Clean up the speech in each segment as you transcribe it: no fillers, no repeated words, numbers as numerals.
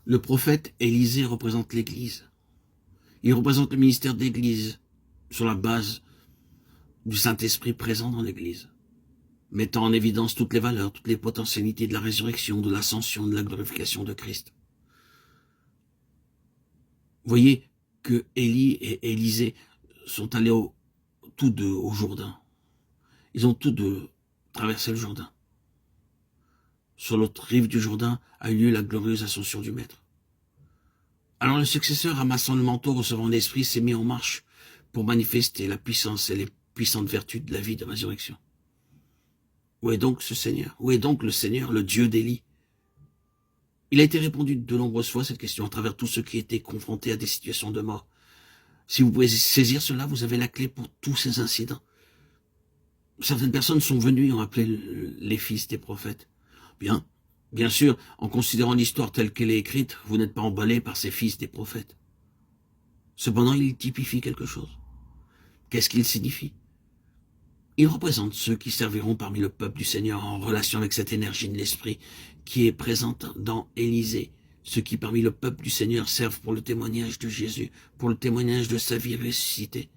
Le prophète Élisée représente l'Église. Il représente le ministère d'Église sur la base du Saint-Esprit présent dans l'Église, mettant en évidence toutes les valeurs, toutes les potentialités de la résurrection, de l'ascension, de la glorification de Christ. Vous voyez que Élie et Élisée sont allés tous deux au Jourdain. Ils ont tous deux traversé le Jourdain. Sur l'autre rive du Jourdain a eu lieu la glorieuse ascension du Maître. Alors le successeur, ramassant le manteau, recevant l'Esprit, s'est mis en marche pour manifester la puissance et les puissantes vertus de la vie de résurrection. Où est donc ce Seigneur? Où est donc le Seigneur, le Dieu d'Élie? Il a été répondu de nombreuses fois cette question à travers tous ceux qui étaient confrontés à des situations de mort. Si vous pouvez saisir cela, vous avez la clé pour tous ces incidents. Certaines personnes sont venues et ont appelé les fils des prophètes. Bien sûr, en considérant l'histoire telle qu'elle est écrite, vous n'êtes pas emballé par ces fils des prophètes. Cependant, il typifie quelque chose. Qu'est-ce qu'il signifie? Il représente ceux qui serviront parmi le peuple du Seigneur en relation avec cette énergie de l'Esprit qui est présente dans Élisée. Ceux qui parmi le peuple du Seigneur servent pour le témoignage de Jésus, pour le témoignage de sa vie ressuscitée.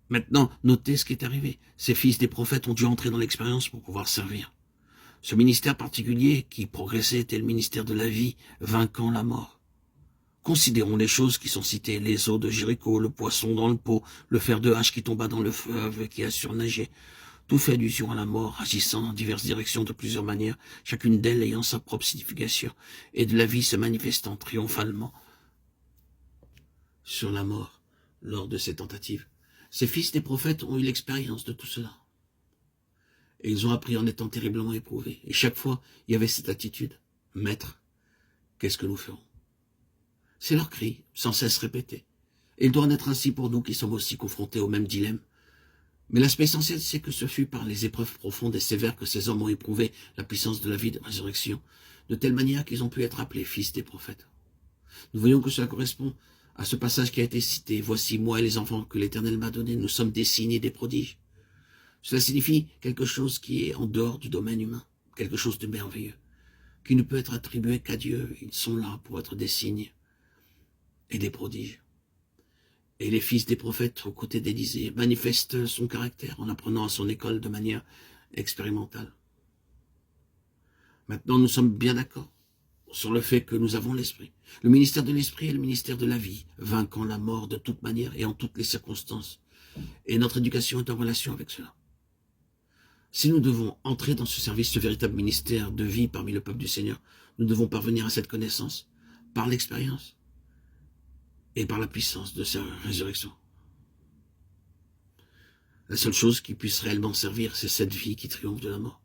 Maintenant, notez ce qui est arrivé. Ces fils des prophètes ont dû entrer dans l'expérience pour pouvoir servir. Ce ministère particulier qui progressait était le ministère de la vie, vainquant la mort. Considérons les choses qui sont citées, les eaux de Jéricho, le poisson dans le pot, le fer de hache qui tomba dans le fleuve qui a surnagé. Tout fait allusion à la mort, agissant dans diverses directions de plusieurs manières, chacune d'elles ayant sa propre signification, et de la vie se manifestant triomphalement sur la mort lors de ces tentatives. Ces fils des prophètes ont eu l'expérience de tout cela. Et ils ont appris en étant terriblement éprouvés. Et chaque fois, il y avait cette attitude. Maître, qu'est-ce que nous ferons? C'est leur cri, sans cesse répété. Et il doit en être ainsi pour nous qui sommes aussi confrontés au même dilemme. Mais l'aspect essentiel, c'est que ce fut par les épreuves profondes et sévères que ces hommes ont éprouvé la puissance de la vie de résurrection, de telle manière qu'ils ont pu être appelés fils des prophètes. Nous voyons que cela correspond à ce passage qui a été cité. Voici moi et les enfants que l'Éternel m'a donnés, nous sommes des signes et des prodiges. Cela signifie quelque chose qui est en dehors du domaine humain, quelque chose de merveilleux, qui ne peut être attribué qu'à Dieu. Ils sont là pour être des signes et des prodiges. Et les fils des prophètes, aux côtés d'Élisée, manifestent son caractère en apprenant à son école de manière expérimentale. Maintenant, nous sommes bien d'accord sur le fait que nous avons l'Esprit. Le ministère de l'Esprit est le ministère de la vie, vainquant la mort de toute manière et en toutes les circonstances. Et notre éducation est en relation avec cela. Si nous devons entrer dans ce service, ce véritable ministère de vie parmi le peuple du Seigneur, nous devons parvenir à cette connaissance par l'expérience et par la puissance de sa résurrection. La seule chose qui puisse réellement servir, c'est cette vie qui triomphe de la mort.